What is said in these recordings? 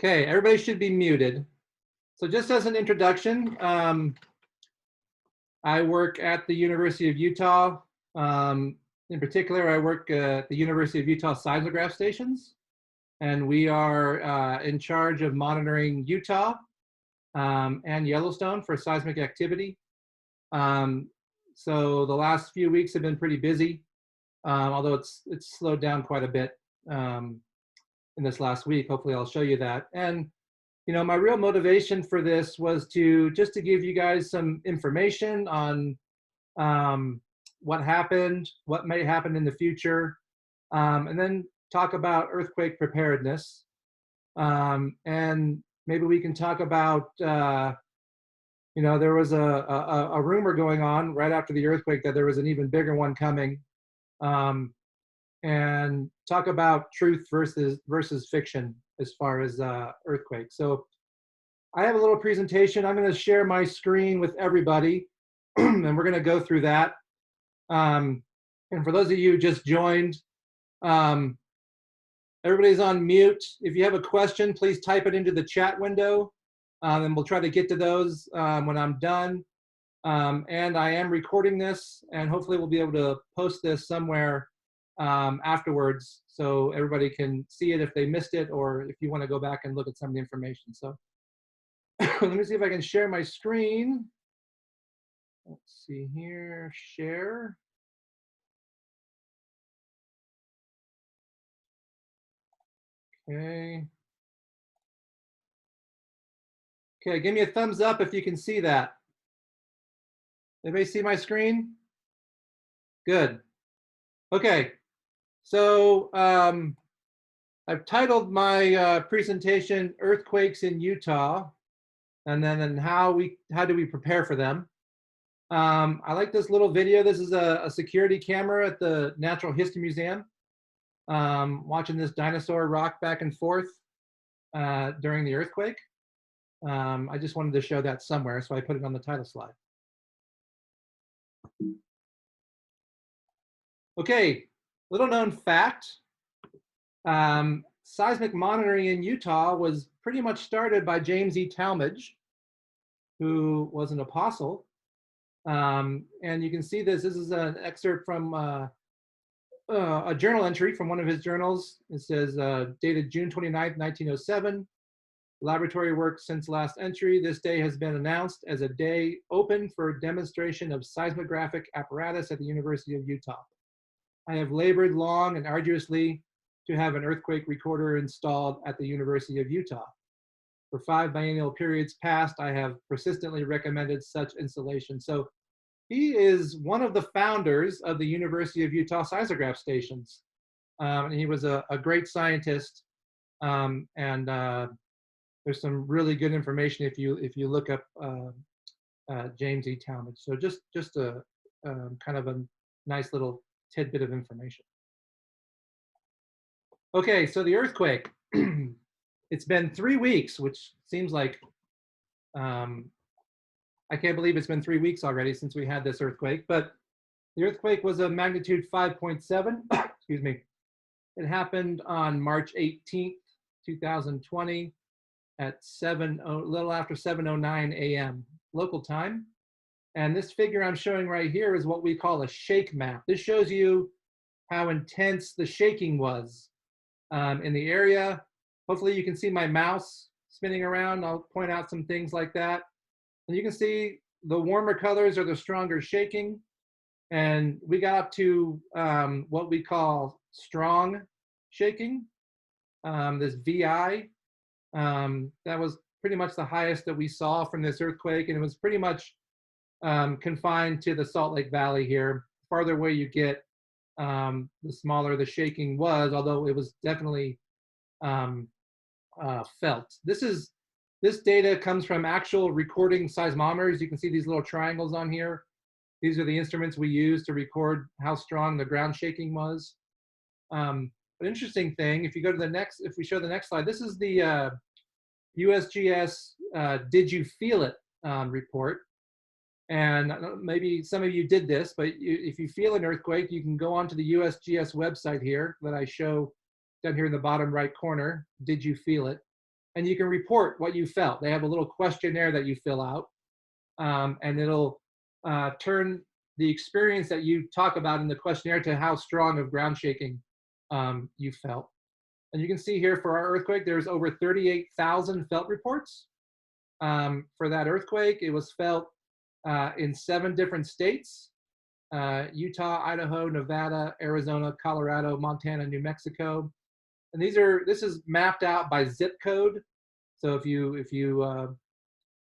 Okay, everybody should be muted. So just as an introduction, I work at the University of Utah. In particular, I work at the University of Utah seismograph stations, and we are in charge of monitoring Utah and Yellowstone for seismic activity. So the last few weeks have been pretty busy, although it's slowed down quite a bit in this last week. Hopefully I'll show you that. And you know, my real motivation for this was just to give you guys some information on what happened, what may happen in the future, and then talk about earthquake preparedness. And maybe we can talk about, you know, there was a rumor going on right after the earthquake that there was an even bigger one coming, and talk about truth versus fiction as far as earthquakes. So I have a little presentation. I'm going to share my screen with everybody, and we're going to go through that. And for those of you who just joined, everybody's on mute. If you have a question, please type it into the chat window, and we'll try to get to those when I'm done. And I am recording this, and hopefully we'll be able to post this somewhere afterwards so everybody can see it if they missed it, or if you want to go back and look at some of the information. So let me see if I can share my screen. Let's see here, share. Okay. Okay, give me a thumbs up if you can see that. Everybody see my screen? Good. Okay, so I've titled my presentation "Earthquakes in Utah," and then how do we prepare for them. I like this little video. This is a security camera at the Natural History Museum, watching this dinosaur rock back and forth during the earthquake. I just wanted to show that somewhere, so I put it on the title slide. Okay, little known fact. Seismic monitoring in Utah was pretty much started by James E. Talmage, who was an apostle. And you can see this is an excerpt from a journal entry from one of his journals. It says, dated June 29th, 1907. Laboratory work since last entry. This day has been announced as a day open for demonstration of seismographic apparatus at the University of Utah. I have labored long and arduously to have an earthquake recorder installed at the University of Utah. For 5 biennial periods past, I have persistently recommended such installation. So he is one of the founders of the University of Utah seismograph stations. And he was a great scientist. There's some really good information if you look up James E. Talmage. So just a kind of a nice little tidbit of information. Okay, so the earthquake. It's been 3 weeks, which seems like I can't believe it's been 3 weeks already since we had this earthquake. But the earthquake was a magnitude 5.7. Excuse me. It happened on March 18th, 2020. At a little after 7:09 a.m. local time. And this figure I'm showing right here is what we call a shake map. This shows you how intense the shaking was in the area. Hopefully you can see my mouse spinning around. I'll point out some things like that. And you can see the warmer colors are the stronger shaking. And we got up to what we call strong shaking, this VI. That was pretty much the highest that we saw from this earthquake, and it was pretty much confined to the Salt Lake Valley here. The farther away you get, the smaller the shaking was, although it was definitely felt. This data comes from actual recording seismometers. You can see these little triangles on here. These are the instruments we use to record how strong the ground shaking was. But interesting thing, if you go to the next, if we show the next slide, this is the USGS Did You Feel It report. And maybe some of you did this, but if you feel an earthquake, you can go onto the USGS website here that I show down here in the bottom right corner, Did You Feel It? and you can report what you felt. They have a little questionnaire that you fill out, and it'll turn the experience that you talk about in the questionnaire to how strong of ground shaking you felt. And you can see here for our earthquake, there's over 38,000 felt reports for that earthquake. It was felt in 7 different states: Utah, Idaho, Nevada, Arizona, Colorado, Montana, New Mexico. And this is mapped out by zip code. So if you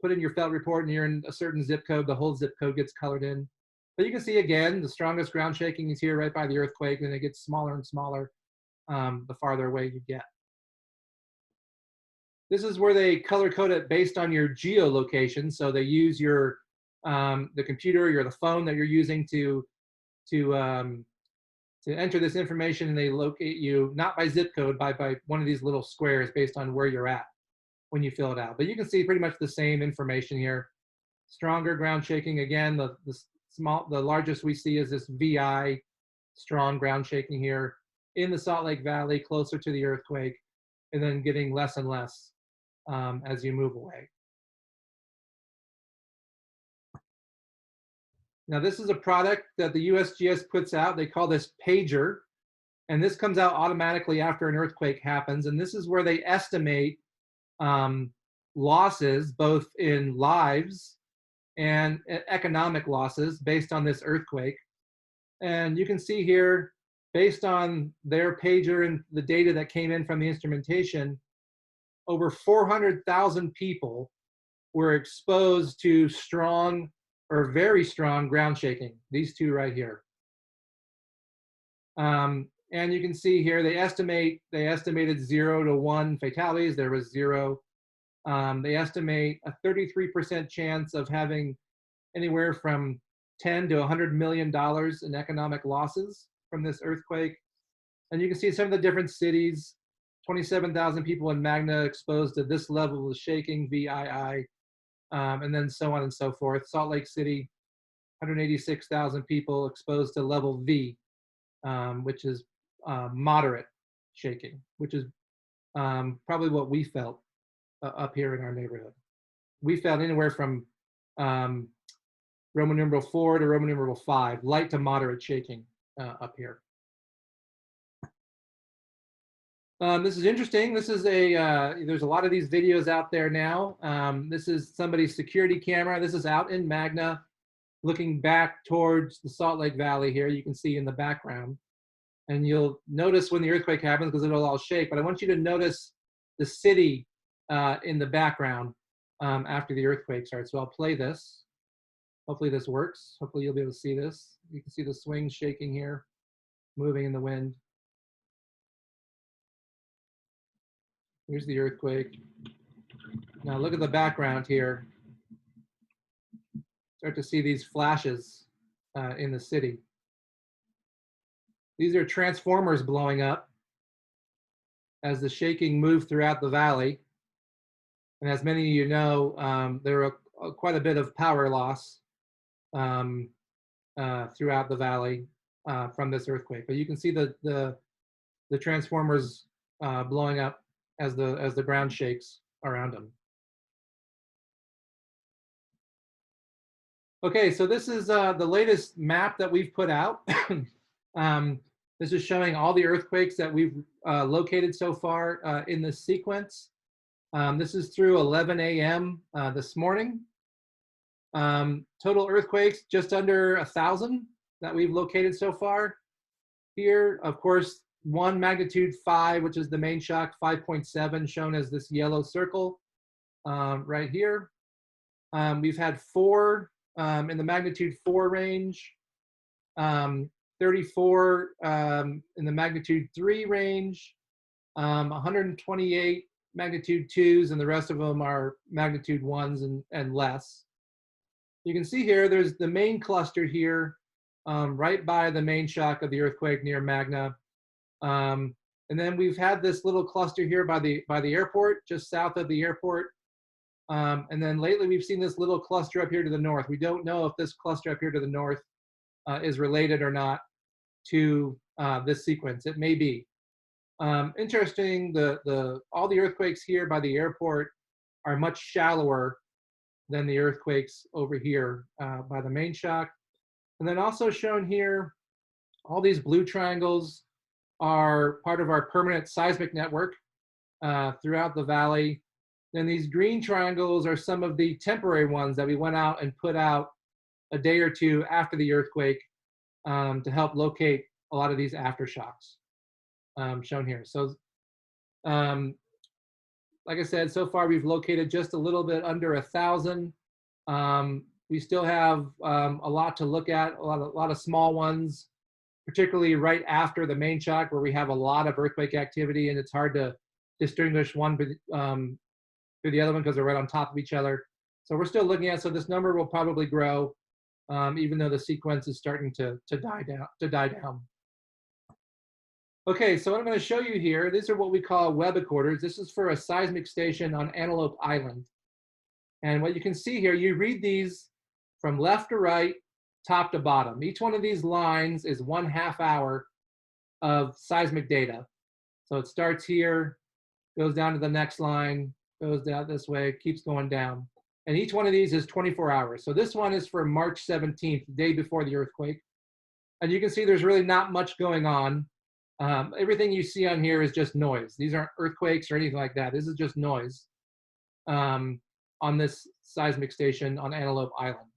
put in your felt report and you're in a certain zip code, the whole zip code gets colored in. But you can see again, the strongest ground shaking is here right by the earthquake, and it gets smaller and smaller the farther away you get. This is where they color code it based on your geolocation. So they use your the computer or the phone that you're using to enter this information, and they locate you not by zip code, by one of these little squares based on where you're at when you fill it out. But you can see pretty much the same information here. Stronger ground shaking, again, the largest we see is this VI, strong ground shaking here in the Salt Lake Valley, closer to the earthquake, and then getting less and less as you move away. Now, this is a product that the USGS puts out. They call this Pager, and this comes out automatically after an earthquake happens. And this is where they estimate losses, both in lives and economic losses based on this earthquake. And you can see here, based on their pager and the data that came in from the instrumentation, over 400,000 people were exposed to strong or very strong ground shaking, these two right here. And you can see here, they estimated 0 to 1 fatalities. There was 0. They estimate a 33% chance of having anywhere from $10 to $100 million in economic losses from this earthquake. And you can see some of the different cities: 27,000 people in Magna exposed to this level of shaking, VII, and then so on and so forth. Salt Lake City, 186,000 people exposed to level V, which is moderate shaking, which is probably what we felt up here in our neighborhood. We felt anywhere from Roman numeral 4 to Roman numeral 5, light to moderate shaking up here. This is interesting. This is there's a lot of these videos out there now. This is somebody's security camera. This is out in Magna, looking back towards the Salt Lake Valley here. You can see in the background. And you'll notice when the earthquake happens, because it'll all shake, but I want you to notice the city in the background after the earthquake starts. So I'll play this. Hopefully this works. Hopefully you'll be able to see this. You can see the swings shaking here, moving in the wind. Here's the earthquake. Now look at the background here. Start to see these flashes in the city. These are transformers blowing up as the shaking moved throughout the valley. And as many of you know, there were quite a bit of power loss throughout the valley from this earthquake. But you can see the transformers blowing up as the ground shakes around them. Okay, so this is the latest map that we've put out. This is showing all the earthquakes that we've located so far in this sequence. This is through 11 a.m. This morning. Total earthquakes, just under 1,000 that we've located so far. Here, of course, 1 magnitude 5, which is the main shock, 5.7, shown as this yellow circle right here. We've had 4 in the magnitude 4 range, 34 in the magnitude 3 range, 128 magnitude 2s, and the rest of them are magnitude 1s and less. You can see here, there's the main cluster here, right by the main shock of the earthquake near Magna. And then we've had this little cluster here by the airport, just south of the airport. And then lately we've seen this little cluster up here to the north. We don't know if this cluster up here to the north is related or not to this sequence. It may be. Interesting, all the earthquakes here by the airport are much shallower than the earthquakes over here by the main shock. And then also shown here, all these blue triangles are part of our permanent seismic network throughout the valley. Then these green triangles are some of the temporary ones that we went out and put out a day or two after the earthquake to help locate a lot of these aftershocks shown here. So like I said, so far we've located just a little bit under 1,000. We still have a lot to look at, a lot of small ones, particularly right after the main shock where we have a lot of earthquake activity and it's hard to distinguish one through the other one because they're right on top of each other. So we're still looking at, so this number will probably grow even though the sequence is starting to die down. Okay, so what I'm going to show you here, these are what we call web accorders. This is for a seismic station on Antelope Island. And what you can see here, you read these from left to right, top to bottom. Each one of these lines is 1/2 hour of seismic data. So it starts here, goes down to the next line, goes down this way, keeps going down. And each one of these is 24 hours. So this one is for March 17th, the day before the earthquake. And you can see there's really not much going on. Everything you see on here is just noise. These aren't earthquakes or anything like that. This is just noise on this seismic station on Antelope Island.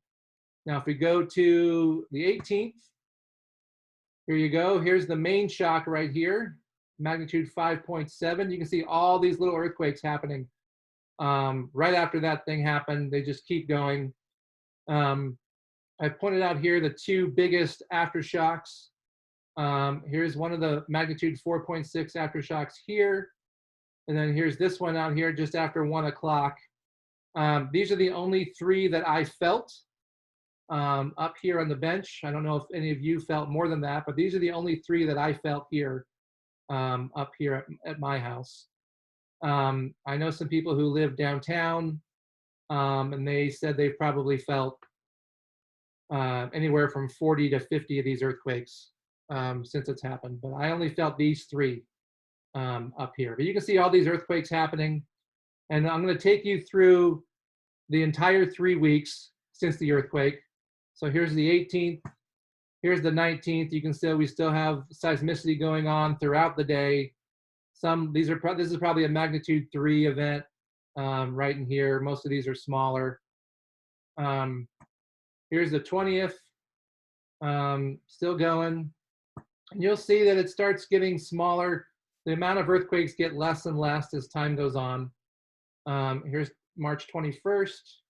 Now, if we go to the 18th, here you go. Here's the main shock right here, magnitude 5.7. You can see all these little earthquakes happening. Right after that thing happened, they just keep going. I've pointed out here the two biggest aftershocks. Here's one of the magnitude 4.6 aftershocks here. And then here's this one out here just after 1 o'clock. These are the only three that I felt up here on the bench. I don't know if any of you felt more than that, but these are the only three that I felt here up here at my house. I know some people who live downtown and they said they've probably felt anywhere from 40 to 50 of these earthquakes since it's happened, but I only felt these three up here. But you can see all these earthquakes happening, and I'm going to take you through the entire 3 weeks since the earthquake. So here's the 18th, here's the 19th. You can see we still have seismicity going on throughout the day. This is probably a magnitude 3 event right in here. Most of these are smaller. Here's the 20th, still going. And you'll see that it starts getting smaller. The amount of earthquakes get less and less as time goes on. Here's March 21st.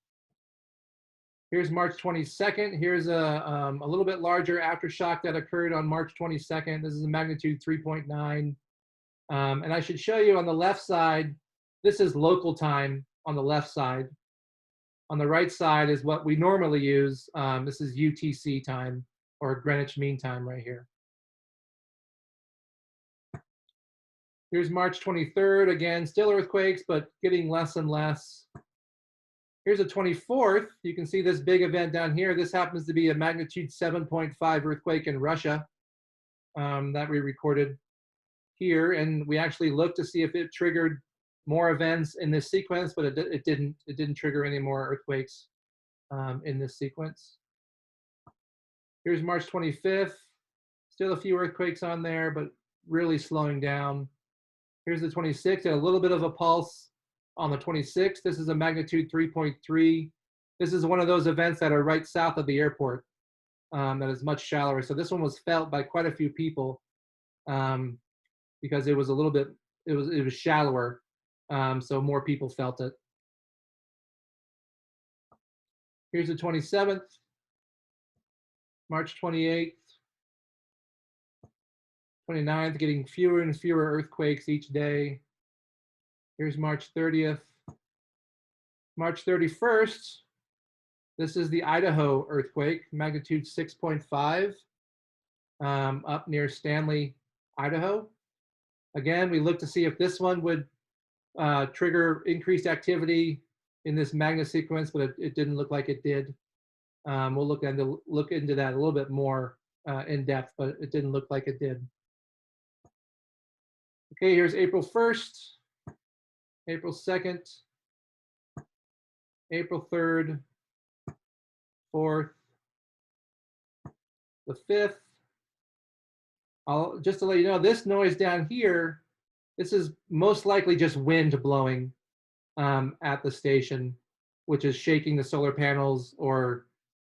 Here's March 22nd. Here's a little bit larger aftershock that occurred on March 22nd. This is a magnitude 3.9. And I should show you on the left side, this is local time on the left side. On the right side is what we normally use. This is UTC time, or Greenwich Mean Time right here. Here's March 23rd, again, still earthquakes, but getting less and less. Here's the 24th. You can see this big event down here. This happens to be a magnitude 7.5 earthquake in Russia that we recorded here. And we actually looked to see if it triggered more events in this sequence, but it didn't trigger any more earthquakes in this sequence. Here's March 25th. Still a few earthquakes on there, but really slowing down. Here's the 26th, a little bit of a pulse on the 26th. This is a magnitude 3.3. This is one of those events that are right south of the airport that is much shallower. So this one was felt by quite a few people because it was a little bit, it was shallower. So more people felt it. Here's the 27th, March 28th. 29th, getting fewer and fewer earthquakes each day. Here's March 30th. March 31st, this is the Idaho earthquake, magnitude 6.5, up near Stanley, Idaho. Again, we looked to see if this one would trigger increased activity in this magna sequence, but it didn't look like it did. We'll look into that a little bit more in depth, but it didn't look like it did. Okay, here's April 1st, April 2nd, April 3rd, 4th, the 5th. Just to let you know, this noise down here, this is most likely just wind blowing at the station, which is shaking the solar panels or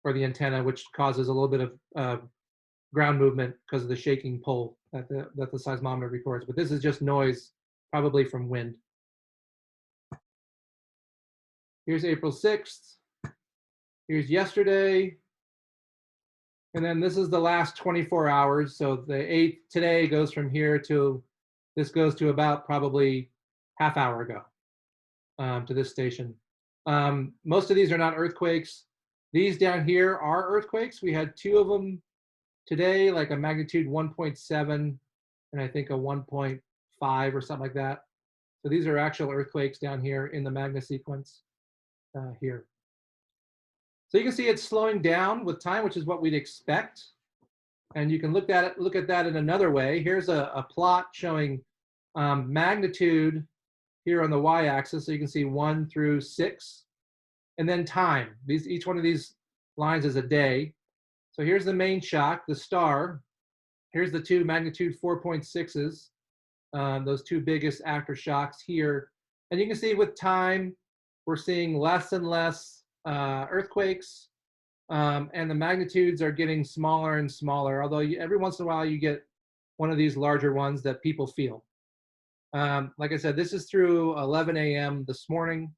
the antenna, which causes a little bit of ground movement because of the shaking pole that the seismometer records. But this is just noise, probably from wind. Here's April 6th. Here's yesterday. And then this is the last 24 hours. So the 8th today goes from here to, this goes to about probably half hour ago to this station. Most of these are not earthquakes. These down here are earthquakes. We had 2 of them today, like a magnitude 1.7 and I think a 1.5 or something like that. So these are actual earthquakes down here in the magna sequence here. So you can see it's slowing down with time, which is what we'd expect. And you can look at that in another way. Here's a plot showing magnitude here on the y-axis. So you can see 1 through 6. And then time. Each one of these lines is a day. So here's the main shock, the star. Here's the 2 magnitude 4.6s, those 2 biggest aftershocks here. And you can see with time, we're seeing less and less earthquakes, and the magnitudes are getting smaller and smaller, although every once in a while you get one of these larger ones that people feel. Like I said, this is through 11 a.m. this morning,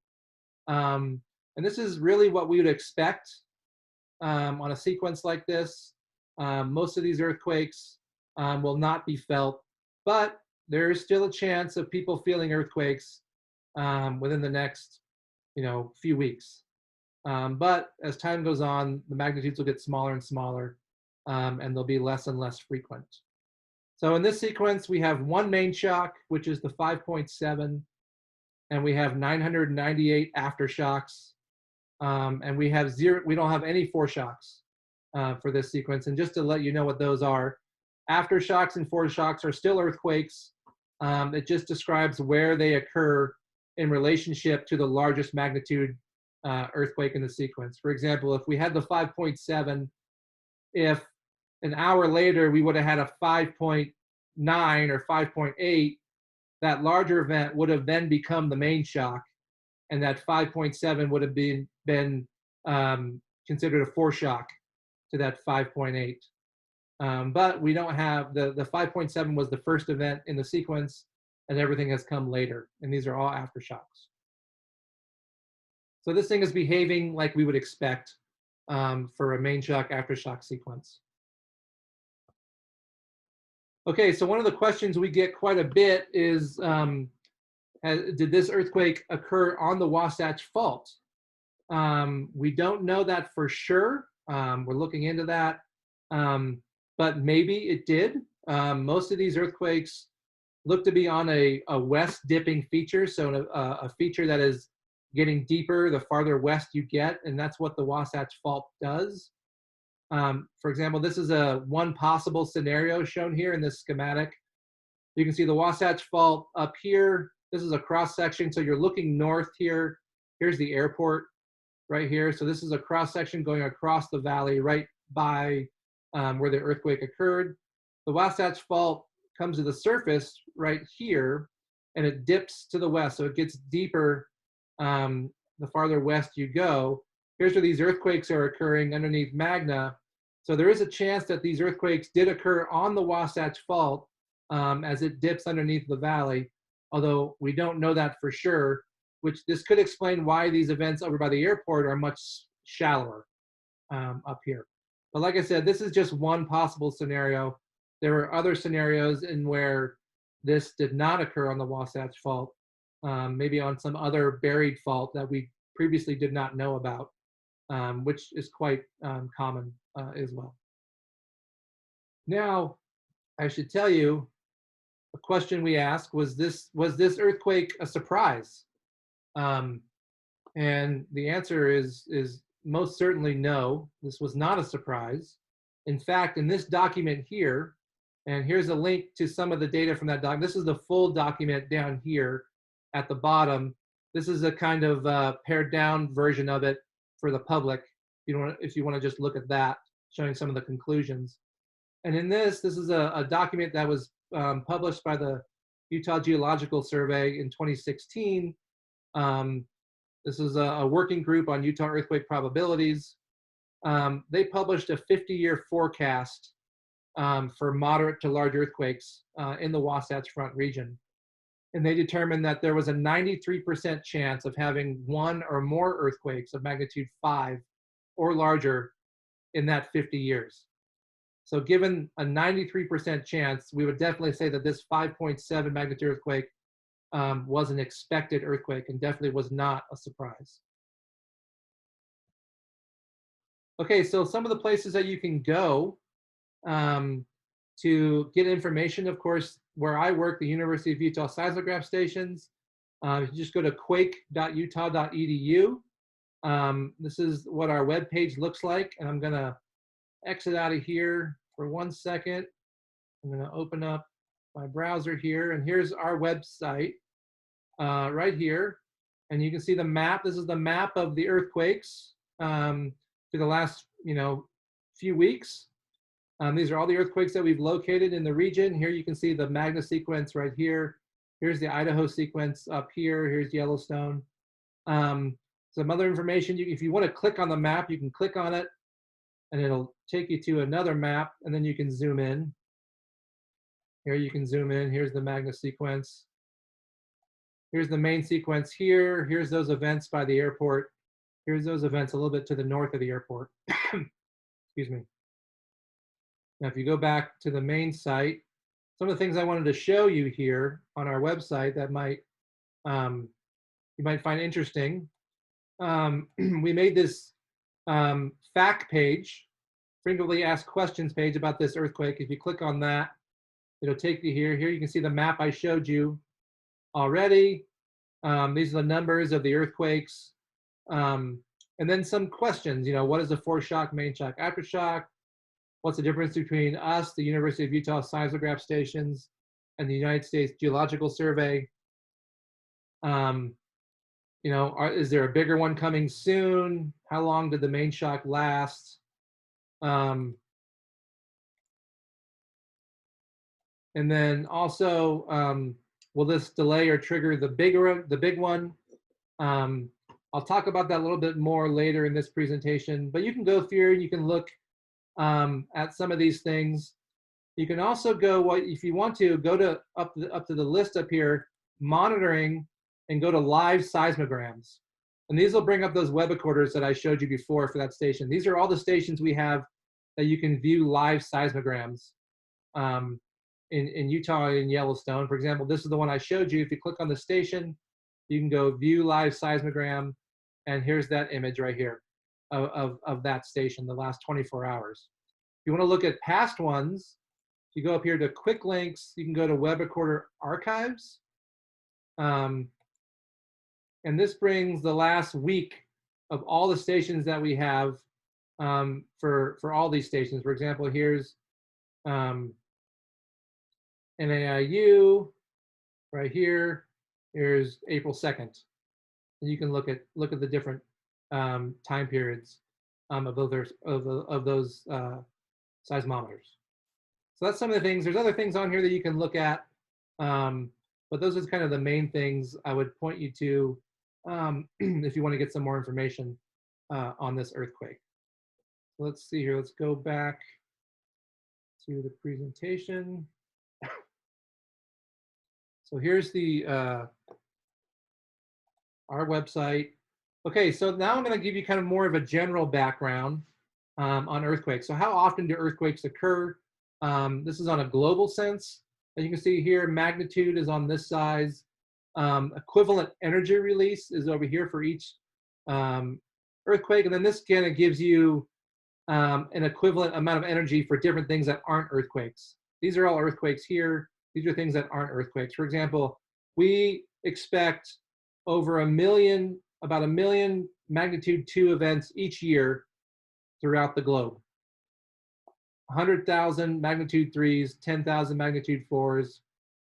and this is really what we would expect on a sequence like this. Most of these earthquakes will not be felt, but there is still a chance of people feeling earthquakes within the next few weeks. But as time goes on, the magnitudes will get smaller and smaller, and they'll be less and less frequent. So in this sequence, we have 1 main shock, which is the 5.7, and we have 998 aftershocks, and we don't have any foreshocks for this sequence. And just to let you know what those are, aftershocks and foreshocks are still earthquakes. It just describes where they occur in relationship to the largest magnitude earthquake in the sequence. For example, if we had the 5.7, if an hour later we would have had a 5.9 or 5.8, that larger event would have then become the main shock, and that 5.7 would have been considered a foreshock to that 5.8. But we don't have, the 5.7 was the first event in the sequence, and everything has come later, and these are all aftershocks. So this thing is behaving like we would expect for a main shock aftershock sequence. Okay, so one of the questions we get quite a bit is, did this earthquake occur on the Wasatch Fault? We don't know that for sure. We're looking into that, but maybe it did. Most of these earthquakes look to be on a west dipping feature, so a feature that is getting deeper the farther west you get, and that's what the Wasatch Fault does. For example, this is one possible scenario shown here in this schematic. You can see the Wasatch Fault up here. This is a cross section, so you're looking north here. Here's the airport right here. So this is a cross section going across the valley right by where the earthquake occurred. The Wasatch Fault comes to the surface right here, and it dips to the west, so it gets deeper the farther west you go. Here's where these earthquakes are occurring underneath magna. So there is a chance that these earthquakes did occur on the Wasatch Fault as it dips underneath the valley, although we don't know that for sure, which this could explain why these events over by the airport are much shallower up here. But like I said, this is just one possible scenario. There are other scenarios in where this did not occur on the Wasatch Fault, maybe on some other buried fault that we previously did not know about, which is quite common as well. Now, I should tell you, a question we asked was this earthquake a surprise? And the answer is most certainly no. This was not a surprise. In fact, in this document here, And here's a link to some of the data from that document. This is the full document down here at the bottom. This is a kind of pared down version of it for the public. If you want to just look at that, showing some of the conclusions. And in this is a document that was published by the Utah Geological Survey in 2016. This is a working group on Utah earthquake probabilities. They published a 50-year forecast for moderate to large earthquakes in the Wasatch Front region. And they determined that there was a 93% chance of having one or more earthquakes of magnitude 5 or larger in that 50 years. So given a 93% chance, we would definitely say that this 5.7 magnitude earthquake was an expected earthquake and definitely was not a surprise. Okay, so some of the places that you can go to get information, of course, where I work, the University of Utah seismograph stations, you just go to quake.utah.edu. This is what our web page looks like, and I'm gonna exit out of here for 1 second. I'm gonna open up my browser here, and here's our website right here. And you can see the map. This is the map of the earthquakes for the last few weeks. These are all the earthquakes that we've located in the region. Here you can see the Magna sequence right here. Here's the Idaho sequence up here. Here's Yellowstone. Some other information, if you want to click on the map, you can click on it and it'll take you to another map, and then you can zoom in. Here you can zoom in. Here's the Magna sequence. Here's the main sequence here. Here's those events by the airport. Here's those events a little bit to the north of the airport. Excuse me. Now, if you go back to the main site, some of the things I wanted to show you here on our website that you might find interesting. We made this fact page, frequently asked questions page about this earthquake. If you click on that, it'll take you here. Here you can see the map I showed you already. These are the numbers of the earthquakes. And then some questions, what is the foreshock, main shock, aftershock? What's the difference between us, the University of Utah seismograph stations, and the United States Geological Survey? Is there a bigger one coming soon? How long did the main shock last? And then also, will this delay or trigger the big one? I'll talk about that a little bit more later in this presentation, but you can go through and you can look at some of these things. You can also go, if you want to, go to up to the list up here, monitoring, and go to live seismograms. And these will bring up those web recorders that I showed you before for that station. These are all the stations we have that you can view live seismograms in Utah and Yellowstone. For example, this is the one I showed you. If you click on the station, you can go view live seismogram, and here's that image right here of that station, the last 24 hours. If you want to look at past ones, you go up here to quick links, you can go to web recorder archives. And this brings the last week of all the stations that we have for all these stations. For example, here's NAIU right here. Here's April 2nd. And you can look at the different time periods of those seismometers. So that's some of the things. There's other things on here that you can look at, but those are kind of the main things I would point you to if you want to get some more information on this earthquake. So let's see here. Let's go back to the presentation. So here's the our website. Okay, so now I'm going to give you kind of more of a general background on earthquakes. So how often do earthquakes occur? This is on a global sense. As you can see here, magnitude is on this size. Equivalent energy release is over here for each earthquake. And then this kind of gives you an equivalent amount of energy for different things that aren't earthquakes. These are all earthquakes here. These are things that aren't earthquakes. For example, we expect over about a million magnitude 2 events each year throughout the globe. 100,000 magnitude 3s, 10,000 magnitude 4s,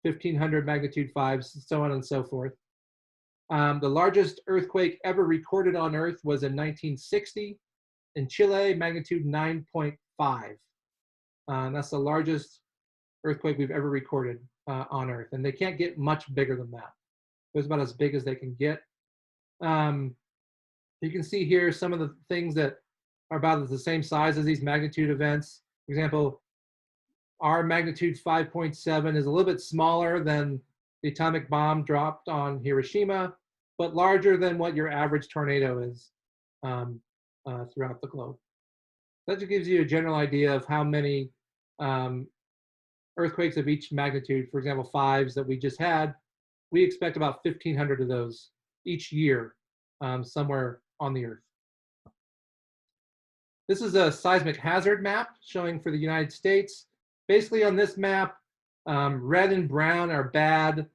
1,500 magnitude 5s, so on and so forth. The largest earthquake ever recorded on Earth was in 1960 in Chile, magnitude 9.5. That's the largest earthquake we've ever recorded on Earth, and they can't get much bigger than that. It was about as big as they can get. You can see here some of the things that are about the same size as these magnitude events. For example, our magnitude 5.7 is a little bit smaller than the atomic bomb dropped on Hiroshima, but larger than what your average tornado is throughout the globe. That just gives you a general idea of how many earthquakes of each magnitude, for example, 5s that we just had. We expect about 1,500 of those each year somewhere on the Earth. This is a seismic hazard map showing for the United States. Basically on this map, red and brown are bad.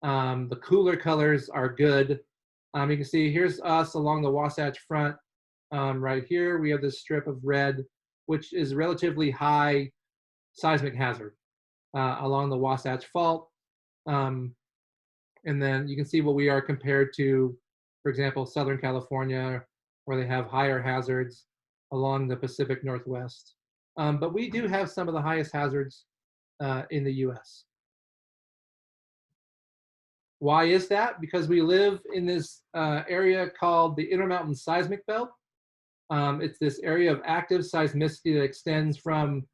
The cooler colors are good. You can see here's us along the Wasatch Front. Right here, we have this strip of red, which is relatively high seismic hazard along the Wasatch Fault. And then you can see what we are compared to, for example, Southern California, where they have higher hazards along the Pacific Northwest. But we do have some of the highest hazards in the US. Why is that? Because we live in this area called the Intermountain Seismic Belt. It's this area of active seismicity that extends from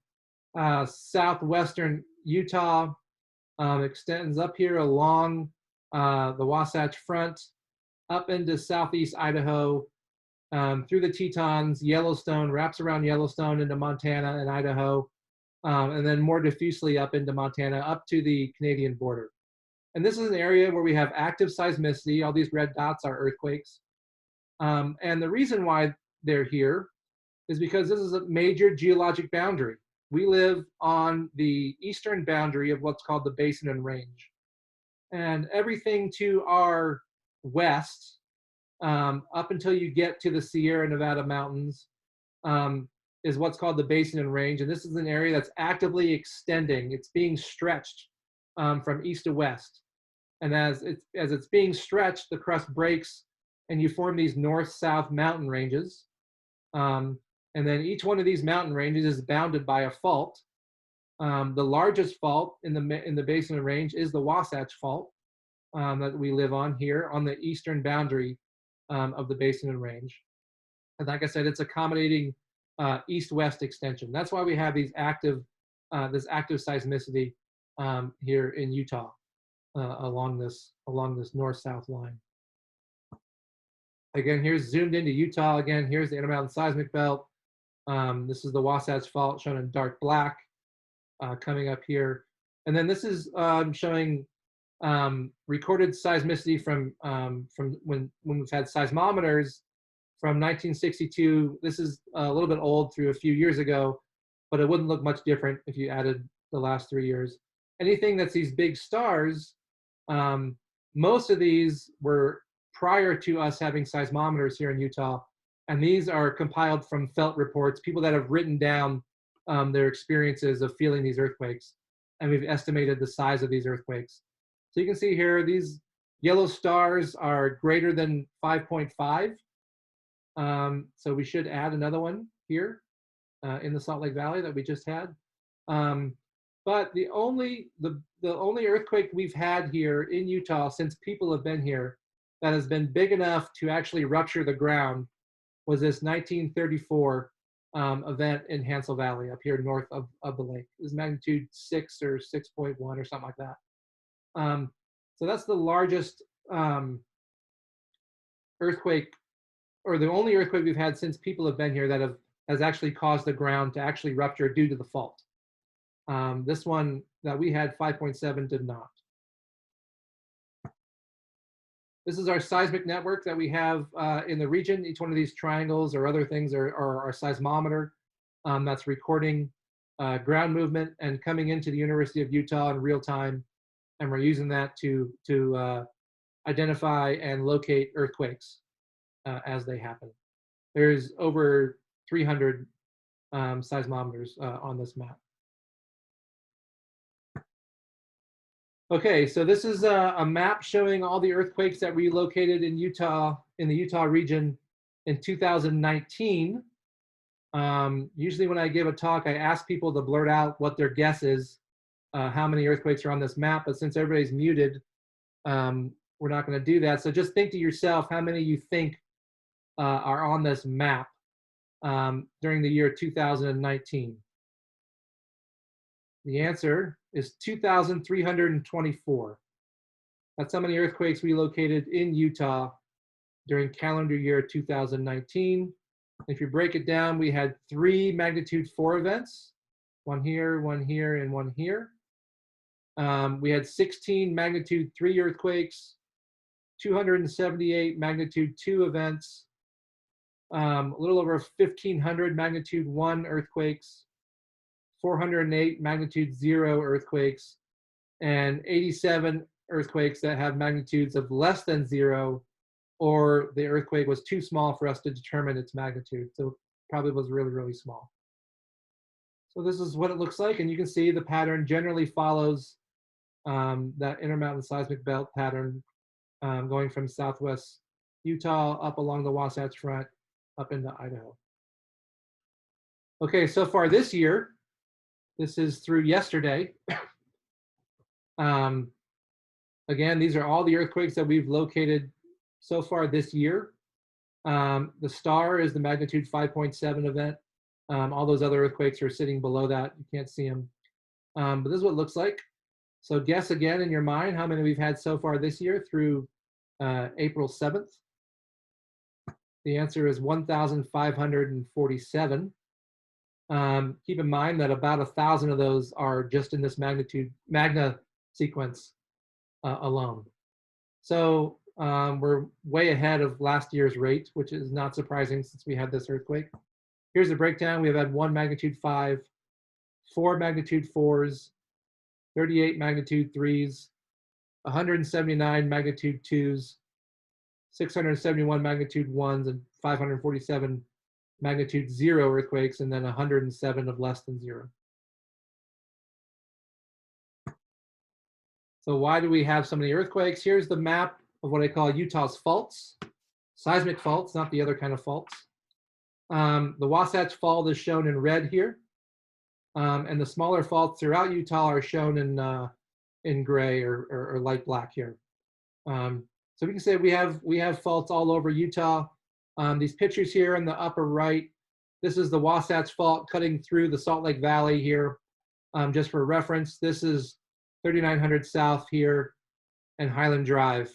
southwestern Utah, extends up here along the Wasatch Front, up into southeast Idaho, through the Tetons, Yellowstone, wraps around Yellowstone into Montana and Idaho, and then more diffusely up into Montana, up to the Canadian border. And this is an area where we have active seismicity. All these red dots are earthquakes. And the reason why they're here is because this is a major geologic boundary. We live on the eastern boundary of what's called the Basin and Range. And everything to our west, up until you get to the Sierra Nevada mountains, is what's called the Basin and Range. And this is an area that's actively extending. It's being stretched from east to west. And as it's being stretched, the crust breaks and you form these north-south mountain ranges. And then each one of these mountain ranges is bounded by a fault. The largest fault in the Basin and Range is the Wasatch Fault that we live on here on the eastern boundary of the Basin and Range. And like I said, it's accommodating east-west extension. That's why we have these this active seismicity here in Utah along this north-south line. Again, here's zoomed into Utah. Again, here's the Intermountain Seismic Belt. This is the Wasatch Fault shown in dark black coming up here. And then this is showing recorded seismicity from when we've had seismometers from 1962. This is a little bit old through a few years ago, but it wouldn't look much different if you added the last 3 years. Anything that's these big stars, most of these were prior to us having seismometers here in Utah. And these are compiled from felt reports, people that have written down their experiences of feeling these earthquakes. And we've estimated the size of these earthquakes. So you can see here, these yellow stars are greater than 5.5. So we should add another one here in the Salt Lake Valley that we just had. But the only earthquake we've had here in Utah since people have been here that has been big enough to actually rupture the ground was this 1934 event in Hansel Valley up here north of the lake. It was magnitude 6 or 6.1 or something like that. So that's the largest earthquake, or the only earthquake we've had since people have been here that has actually caused the ground to actually rupture due to the fault. This one that we had, 5.7, did not. This is our seismic network that we have in the region. Each one of these triangles or other things are our seismometer that's recording ground movement and coming into the University of Utah in real time. And we're using that to identify and locate earthquakes as they happen. There's over 300 seismometers on this map. Okay, so this is a map showing all the earthquakes that we located in Utah, in the Utah region in 2019. Usually when I give a talk, I ask people to blurt out what their guess is, how many earthquakes are on this map, but since everybody's muted, we're not gonna do that. So just think to yourself how many you think are on this map during the year 2019. The answer is 2,324. That's how many earthquakes we located in Utah during calendar year 2019. If you break it down, we had 3 magnitude 4 events, one here, and one here. We had 16 magnitude 3 earthquakes, 278 magnitude 2 events, a little over 1,500 magnitude 1 earthquakes, 408 magnitude 0 earthquakes, and 87 earthquakes that have magnitudes of less than 0, or the earthquake was too small for us to determine its magnitude. So it probably was really, really small. So this is what it looks like. And you can see the pattern generally follows that Intermountain Seismic Belt pattern going from southwest Utah up along the Wasatch Front up into Idaho. Okay, so far this year, this is through yesterday. Again, these are all the earthquakes that we've located so far this year. The star is the magnitude 5.7 event. All those other earthquakes are sitting below that. You can't see them. But this is what it looks like. So guess again in your mind how many we've had so far this year through April 7th. The answer is 1,547. Keep in mind that about 1,000 of those are just in this magna sequence alone. So we're way ahead of last year's rate, which is not surprising since we had this earthquake. Here's the breakdown. We've had 1 magnitude 5, 4 magnitude 4s, 38 magnitude 3s, 179 magnitude 2s, 671 magnitude 1s, and 547 magnitude 0 earthquakes, and then 107 of less than 0. So why do we have so many earthquakes? Here's the map of what I call Utah's faults, seismic faults, not the other kind of faults. The Wasatch Fault is shown in red here, and the smaller faults throughout Utah are shown in gray or light black here. So we can say we have faults all over Utah. These pictures here in the upper right, this is the Wasatch Fault cutting through the Salt Lake Valley here. Just for reference, this is 3900 South here and Highland Drive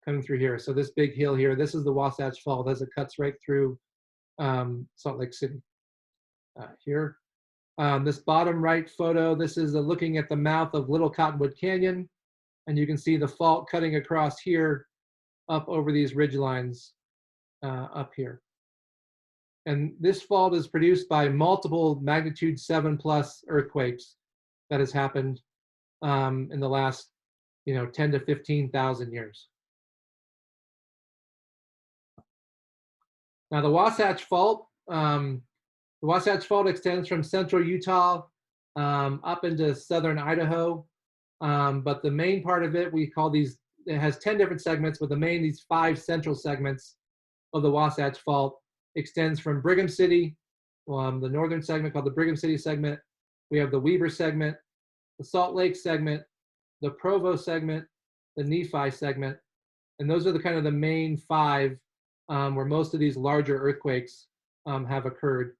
coming through here. So this big hill here, this is the Wasatch Fault as it cuts right through Salt Lake City here. This bottom right photo, this is looking at the mouth of Little Cottonwood Canyon. And you can see the fault cutting across here up over these ridge lines up here. And this fault is produced by multiple magnitude 7+ earthquakes that has happened in the last 10 to 15,000 years. Now the Wasatch Fault extends from central Utah up into southern Idaho. But the main part of it, we call these, it has 10 different segments, but these 5 central segments of the Wasatch Fault extends from Brigham City, the northern segment called the Brigham City segment. We have the Weber segment, the Salt Lake segment, the Provo segment, the Nephi segment. And those are the kind of the main 5 where most of these larger earthquakes have occurred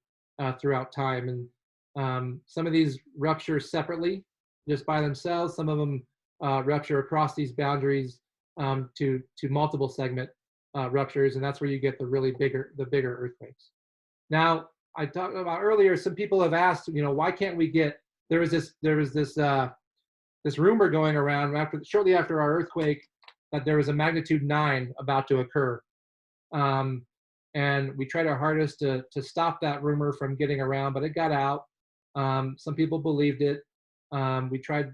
throughout time. And some of these rupture separately, just by themselves. Some of them rupture across these boundaries to multiple segment ruptures, and that's where you get the bigger earthquakes. Now, I talked about earlier, some people have asked, why can't we get, there was this rumor going around shortly after our earthquake that there was a magnitude 9 about to occur. And we tried our hardest to stop that rumor from getting around, but it got out. Some people believed it. We tried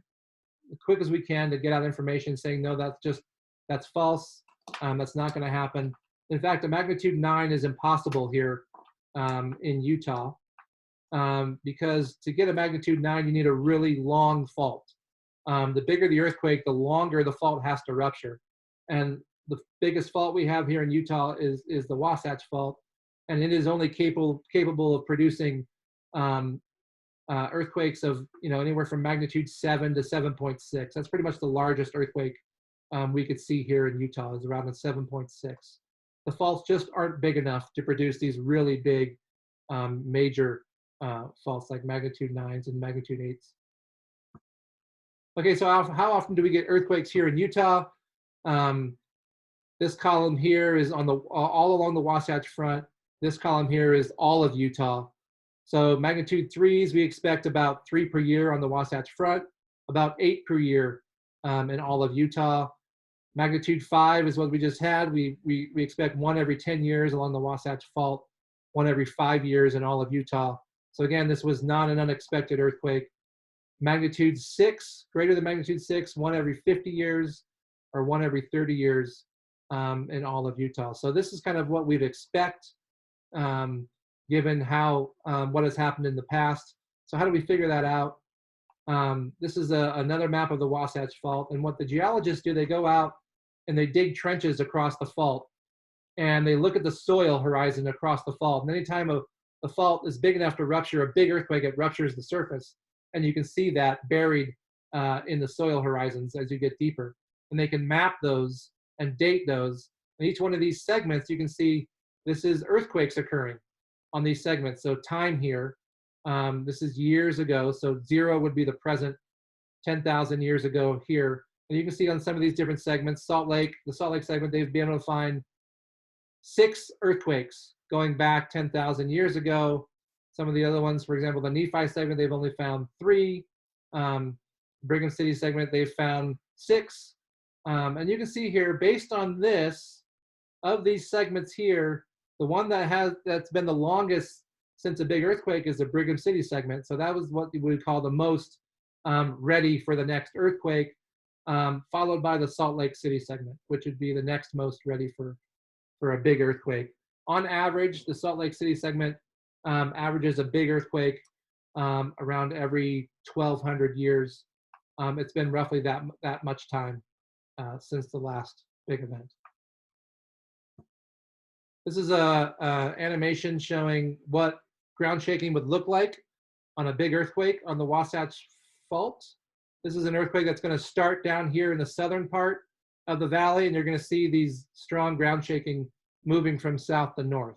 as quick as we can to get out information saying, no, that's false. That's not going to happen. In fact, a magnitude 9 is impossible here in Utah. because to get a magnitude 9, you need a really long fault. The bigger the earthquake, the longer the fault has to rupture. And the biggest fault we have here in Utah is the Wasatch Fault, and it is only capable of producing earthquakes of anywhere from magnitude 7 to 7.6. That's pretty much the largest earthquake we could see here in Utah, is around a 7.6. The faults just aren't big enough to produce these really big major faults like magnitude 9s and magnitude 8s. Okay, so how often do we get earthquakes here in Utah? This column here is on all along the Wasatch Front. This column here is all of Utah. So magnitude 3s, we expect about 3 per year on the Wasatch Front, about 8 per year in all of Utah. Magnitude 5 is what we just had. We expect 1 every 10 years along the Wasatch Fault, 1 every 5 years in all of Utah. So again, this was not an unexpected earthquake. Magnitude 6, greater than magnitude 6, 1 every 50 years or 1 every 30 years in all of Utah. So this is kind of what we'd expect given what has happened in the past. So how do we figure that out? This is another map of the Wasatch Fault. And what the geologists do, they go out and they dig trenches across the fault. And they look at the soil horizon across the fault. And anytime the fault is big enough to rupture a big earthquake, it ruptures the surface. And you can see that buried in the soil horizons as you get deeper. And they can map those and date those. And each one of these segments, you can see this is earthquakes occurring on these segments. So time here, this is years ago. So 0 would be the present, 10,000 years ago here. And you can see on some of these different segments, the Salt Lake segment, they've been able to find 6 earthquakes going back 10,000 years ago. Some of the other ones, for example, the Nephi segment, they've only found 3. Brigham City segment, they've found 6. And you can see here, based on this, of these segments here, the one that's been the longest since a big earthquake is the Brigham City segment. So that was what we would call the most ready for the next earthquake, followed by the Salt Lake City segment, which would be the next most ready for a big earthquake. On average, the Salt Lake City segment averages a big earthquake around every 1,200 years. It's been roughly that much time since the last big event. This is a animation showing what ground shaking would look like on a big earthquake on the Wasatch Fault. This is an earthquake that's going to start down here in the southern part of the valley, and you're going to see these strong ground shaking moving from south to north.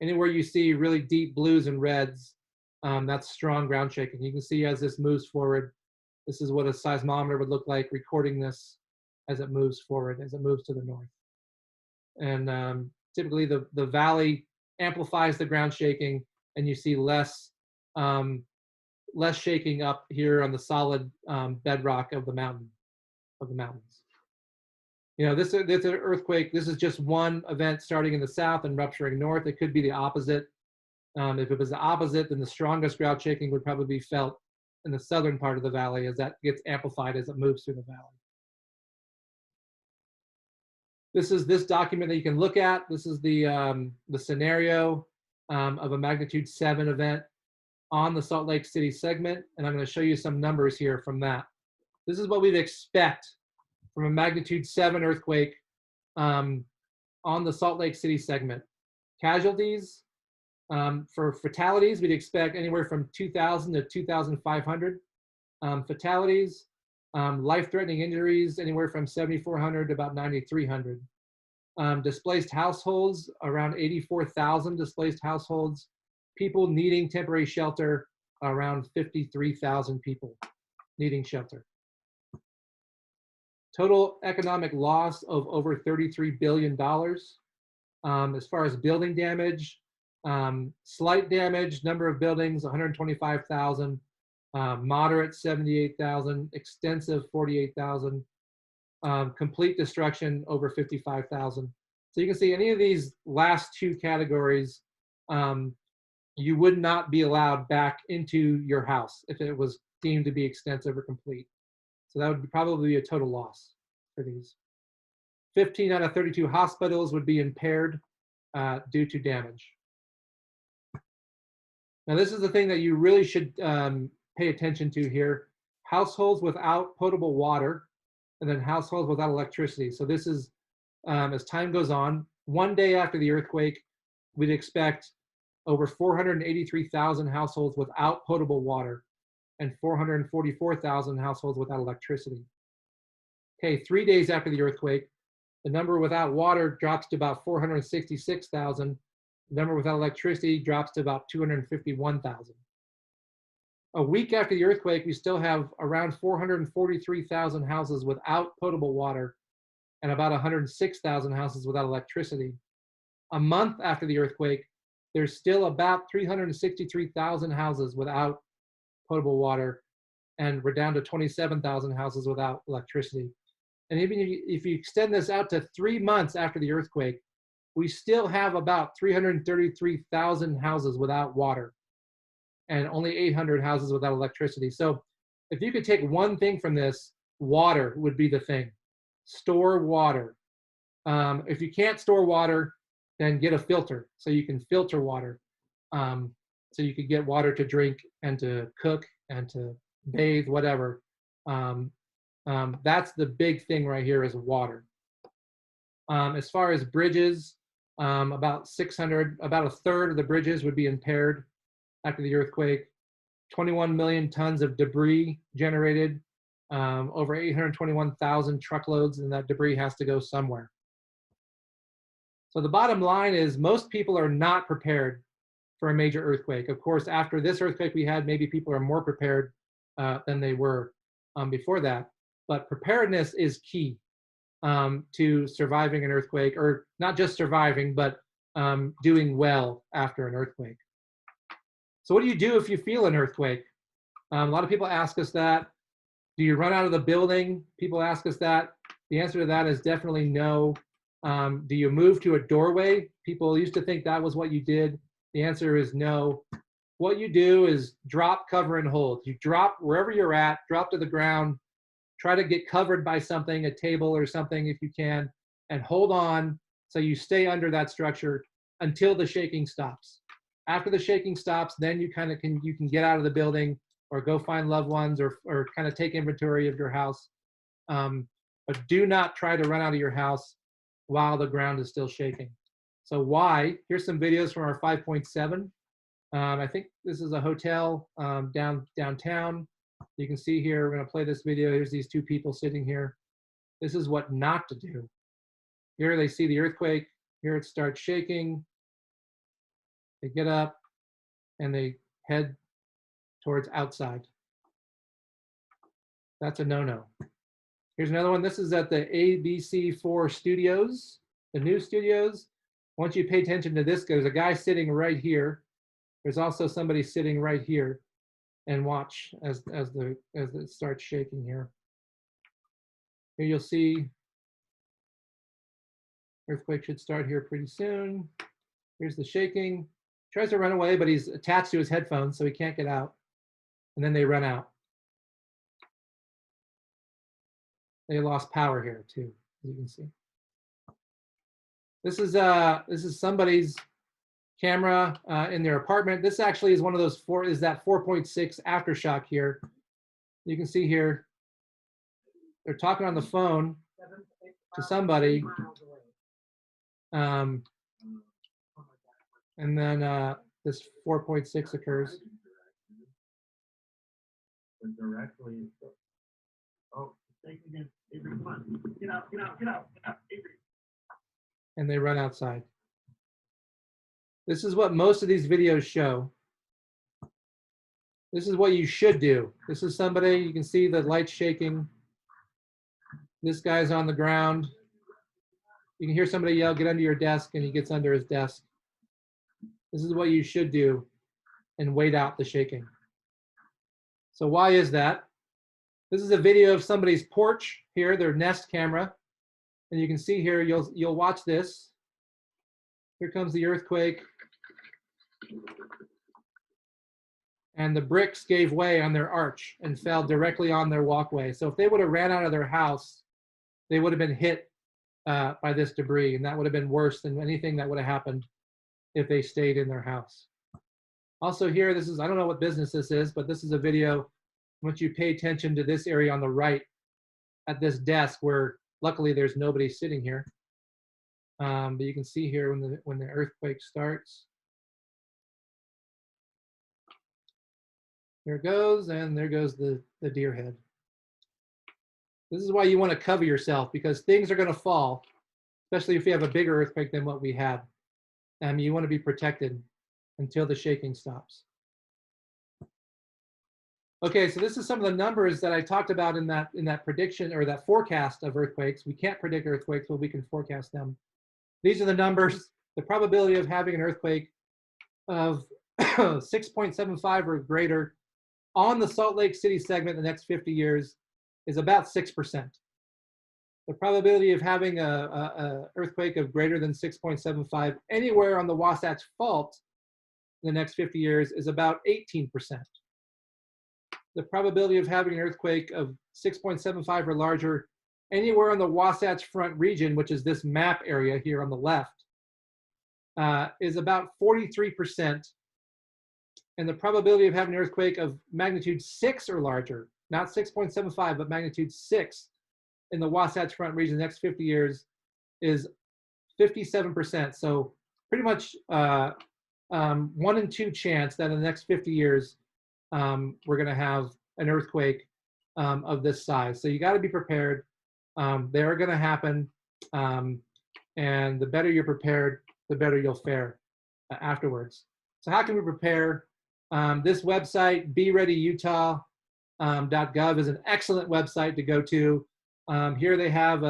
Anywhere you see really deep blues and reds, that's strong ground shaking. You can see as this moves forward, this is what a seismometer would look like recording this as it moves forward, as it moves to the north. And typically the valley amplifies the ground shaking, and you see less shaking up here on the solid bedrock of the mountains. This earthquake, this is just one event starting in the south and rupturing north. It could be the opposite. If it was the opposite, then the strongest ground shaking would probably be felt in the southern part of the valley as that gets amplified as it moves through the valley. This is this document that you can look at. This is the scenario of a magnitude 7 event on the Salt Lake City segment, and I'm going to show you some numbers here from that. This is what we'd expect from a magnitude 7 earthquake on the Salt Lake City segment. Casualties, for fatalities, we'd expect anywhere from 2,000 to 2,500 fatalities. Life-threatening injuries, anywhere from 7,400 to about 9,300. Displaced households, around 84,000 displaced households. People needing temporary shelter, around 53,000 people needing shelter. Total economic loss of over $33 billion. As far as building damage, slight damage, number of buildings, 125,000. Moderate 78,000, extensive 48,000, complete destruction over 55,000. So you can see any of these last 2 categories, you would not be allowed back into your house if it was deemed to be extensive or complete. So that would probably be a total loss for these. 15 out of 32 hospitals would be impaired due to damage. Now, this is the thing that you really should pay attention to here. Households without potable water, and then households without electricity. So this is, as time goes on, one day after the earthquake, we'd expect over 483,000 households without potable water and 444,000 households without electricity. Okay, 3 days after the earthquake, the number without water drops to about 466,000. The number without electricity drops to about 251,000. A week after the earthquake, we still have around 443,000 houses without potable water and about 106,000 houses without electricity. A month after the earthquake, there's still about 363,000 houses without potable water, and we're down to 27,000 houses without electricity. And even if you extend this out to 3 months after the earthquake, we still have about 333,000 houses without water and only 800 houses without electricity. So if you could take one thing from this, water would be the thing. Store water. If you can't store water, then get a filter so you can filter water. So you could get water to drink and to cook and to bathe, whatever. That's the big thing right here is water. As far as bridges, about a third of the bridges would be impaired after the earthquake. 21 million tons of debris generated, over 821,000 truckloads, and that debris has to go somewhere. So the bottom line is most people are not prepared for a major earthquake. Of course, after this earthquake we had, maybe people are more prepared than they were before that. But preparedness is key to surviving an earthquake, or not just surviving, but doing well after an earthquake. So what do you do if you feel an earthquake? A lot of people ask us that. Do you run out of the building? People ask us that. The answer to that is definitely no. Do you move to a doorway? People used to think that was what you did. The answer is no. What you do is drop, cover, and hold. You drop wherever you're at, drop to the ground, try to get covered by something, a table or something if you can, and hold on so you stay under that structure until the shaking stops. After the shaking stops, then you kind of can get out of the building or go find loved ones or kind of take inventory of your house. But do not try to run out of your house while the ground is still shaking. So why? Here's some videos from our 5.7. I think this is a hotel downtown. You can see here, we're gonna play this video. Here's these two people sitting here. This is what not to do. Here they see the earthquake. Here it starts shaking. They get up and they head towards outside. That's a no-no. Here's another one. This is at the ABC4 studios, the new studios. Once you pay attention to this, there's a guy sitting right here. There's also somebody sitting right here, and watch as it starts shaking here. Here you'll see earthquake should start here pretty soon. Here's the shaking. Tries to run away, but he's attached to his headphones, so he can't get out. And then they run out. They lost power here too, as you can see. This is somebody's camera in their apartment. This actually is one of those that 4.6 aftershock here. You can see here, they're talking on the phone to somebody. And then this 4.6 occurs. Directly. Oh, thank you again. Avery, come on. Get out, Avery. And they run outside. This is what most of these videos show. This is what you should do. This is somebody, you can see the lights shaking. This guy's on the ground. You can hear somebody yell, get under your desk, and he gets under his desk. This is what you should do and wait out the shaking. So why is that? This is a video of somebody's porch here, their Nest camera. And you can see here, you'll watch this. Here comes the earthquake. And the bricks gave way on their arch and fell directly on their walkway. So if they would have ran out of their house, they would have been hit by this debris, and that would have been worse than anything that would have happened if they stayed in their house. Also here, this is, I don't know what business this is, but this is a video. Once you pay attention to this area on the right at this desk where luckily there's nobody sitting here. But you can see here when the earthquake starts. There it goes, and there goes the deer head. This is why you want to cover yourself, because things are going to fall, especially if you have a bigger earthquake than what we had. You want to be protected until the shaking stops. Okay, so this is some of the numbers that I talked about in that prediction or that forecast of earthquakes. We can't predict earthquakes, but we can forecast them. These are the numbers. The probability of having an earthquake of 6.75 or greater on the Salt Lake City segment in the next 50 years is about 6%. The probability of having a earthquake of greater than 6.75 anywhere on the Wasatch Fault in the next 50 years is about 18%. The probability of having an earthquake of 6.75 or larger anywhere on the Wasatch Front region, which is this map area here on the left, is about 43%. And the probability of having an earthquake of magnitude 6 or larger, not 6.75, but magnitude 6 in the Wasatch Front region in the next 50 years is 57%. So pretty much 1 in 2 chance that in the next 50 years, we're going to have an earthquake of this size. So you got to be prepared. They're going to happen. And the better you're prepared, the better you'll fare afterwards. So how can we prepare? This website, bereadyutah.gov, is an excellent website to go to. Here they have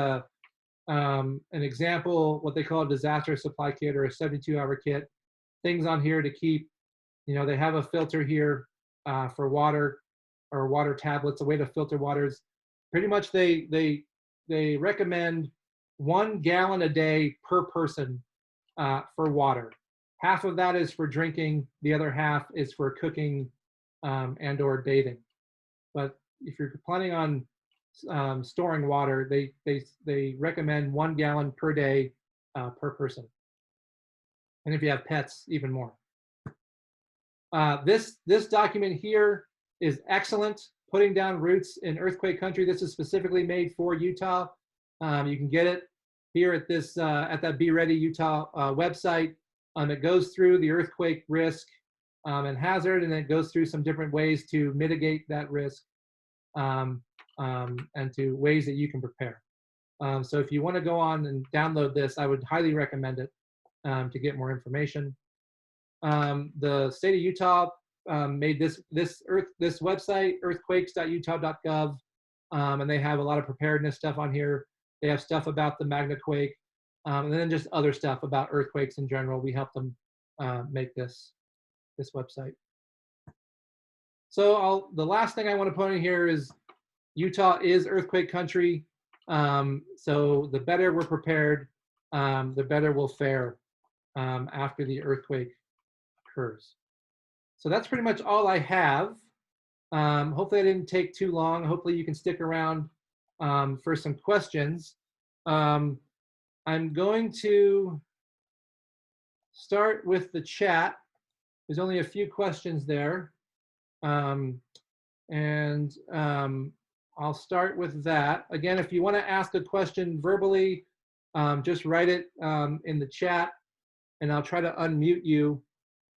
an example, what they call a disaster supply kit or a 72-hour kit. Things on here to keep, they have a filter here for water or water tablets, a way to filter waters. Pretty much they recommend 1 gallon a day per person for water. Half of that is for drinking, the other half is for cooking and or bathing. But if you're planning on storing water, they recommend 1 gallon per day per person. And if you have pets, even more. This document here is excellent. Putting down roots in earthquake country. This is specifically made for Utah. You can get it here at this at that Be Ready Utah website. It goes through the earthquake risk and hazard, and it goes through some different ways to mitigate that risk and to ways that you can prepare. So if you want to go on and download this, I would highly recommend it to get more information. The state of Utah made this website, earthquakes.utah.gov, and they have a lot of preparedness stuff on here. They have stuff about the magnaquake, and then just other stuff about earthquakes in general. We help them make this website. So the last thing I want to put in here is Utah is earthquake country. So the better we're prepared, the better we'll fare after the earthquake occurs. So that's pretty much all I have. Hopefully I didn't take too long. Hopefully you can stick around for some questions. I'm going to start with the chat. There's only a few questions there. I'll start with that. Again, if you want to ask a question verbally, just write it in the chat, and I'll try to unmute you,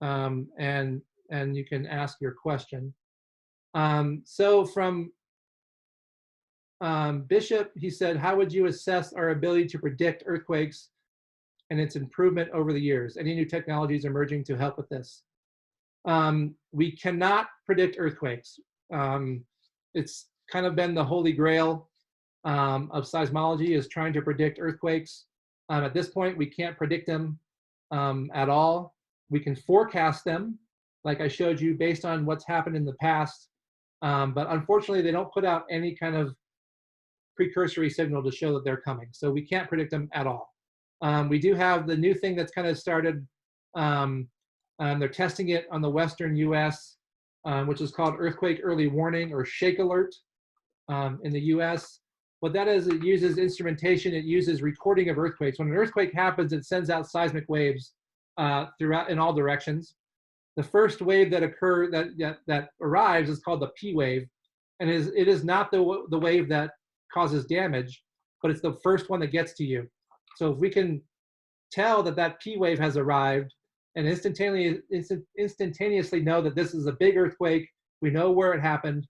and you can ask your question. So from Bishop, he said, how would you assess our ability to predict earthquakes and its improvement over the years? Any new technologies emerging to help with this? We cannot predict earthquakes. It's kind of been the holy grail of seismology, is trying to predict earthquakes. At this point, we can't predict them at all. We can forecast them, like I showed you, based on what's happened in the past. But unfortunately, they don't put out any kind of precursory signal to show that they're coming. So we can't predict them at all. We do have the new thing that's kind of started. They're testing it on the Western US, which is called Earthquake Early Warning, or Shake Alert in the US. What that is, it uses instrumentation, it uses recording of earthquakes. When an earthquake happens, it sends out seismic waves throughout in all directions. The first wave that that arrives is called the P wave, and it is not the wave that causes damage, but it's the first one that gets to you. So if we can tell that that P wave has arrived and instantaneously know that this is a big earthquake, we know where it happened.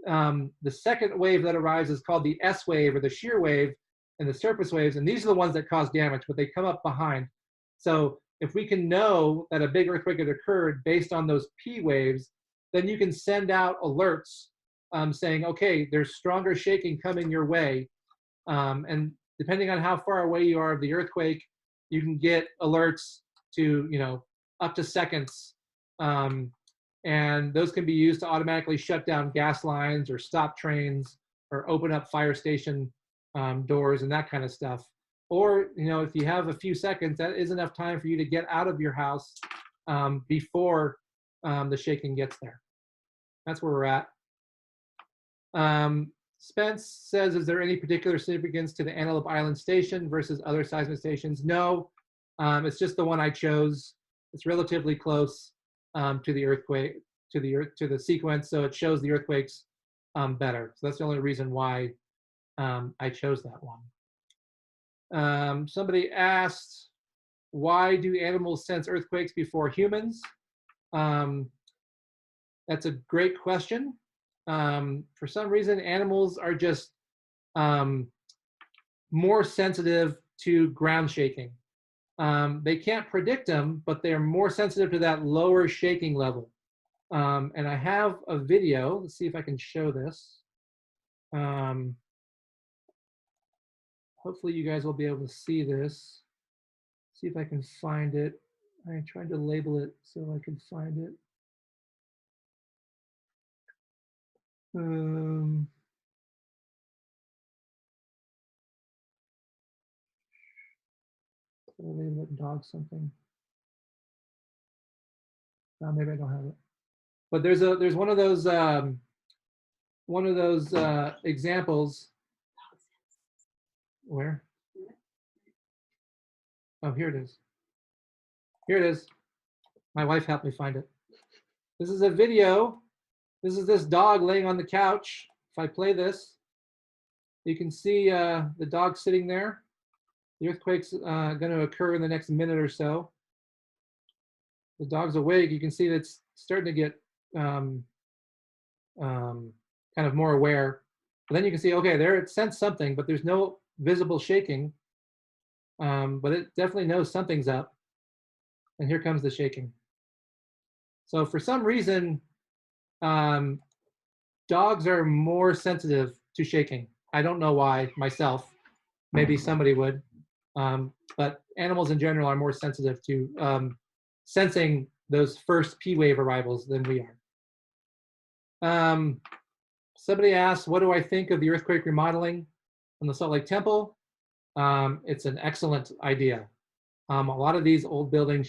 The second wave that arrives is called the S wave or the shear wave and the surface waves, and these are the ones that cause damage, but they come up behind. So if we can know that a big earthquake had occurred based on those P waves, then you can send out alerts saying, okay, there's stronger shaking coming your way. And depending on how far away you are of the earthquake, you can get alerts to, up to seconds. And those can be used to automatically shut down gas lines or stop trains or open up fire station doors and that kind of stuff. Or, if you have a few seconds, that is enough time for you to get out of your house before the shaking gets there. That's where we're at. Spence says, is there any particular significance to the Antelope Island station versus other seismic stations? No, it's just the one I chose. It's relatively close to the earthquake, to the sequence, so it shows the earthquakes better. So that's the only reason why I chose that one. Somebody asked, why do animals sense earthquakes before humans? That's a great question. For some reason, animals are just more sensitive to ground shaking. They can't predict them, but they're more sensitive to that lower shaking level. And I have a video. Let's see if I can show this. Hopefully you guys will be able to see this. See if I can find it. I tried to label it so I can find it. Label it dog something. Maybe I don't have it. But there's one of those examples. Where? Oh, here it is. Here it is. My wife helped me find it. This is a video. This is this dog laying on the couch. If I play this, you can see the dog sitting there. The earthquake's going to occur in the next minute or so. The dog's awake. You can see that it's starting to get kind of more aware. But then you can see, okay, there it sensed something, but there's no visible shaking. But it definitely knows something's up. And here comes the shaking. So for some reason, dogs are more sensitive to shaking. I don't know why myself. Maybe somebody would. But animals in general are more sensitive to sensing those first P wave arrivals than we are. Somebody asked, what do I think of the earthquake remodeling on the Salt Lake Temple? It's an excellent idea. A lot of these old buildings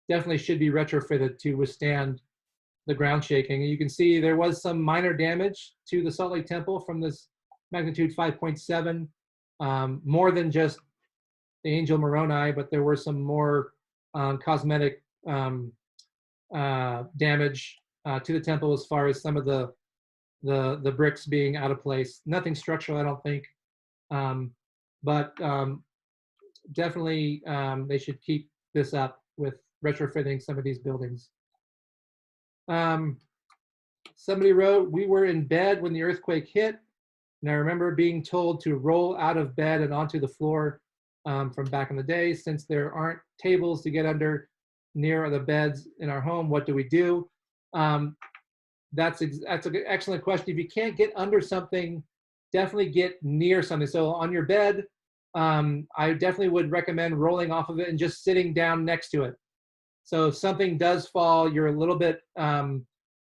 definitely should be retrofitted to withstand the ground shaking. And you can see there was some minor damage to the Salt Lake Temple from this magnitude 5.7, more than just the Angel Moroni, but there were some more cosmetic damage to the temple as far as some of the bricks being out of place. Nothing structural, I don't think, but definitely they should keep this up with retrofitting some of these buildings. Somebody wrote, we were in bed when the earthquake hit, and I remember being told to roll out of bed and onto the floor from back in the day. Since there aren't tables to get under near the beds in our home, what do we do? That's an excellent question. If you can't get under something, definitely get near something. So on your bed, I definitely would recommend rolling off of it and just sitting down next to it. So if something does fall, you're a little bit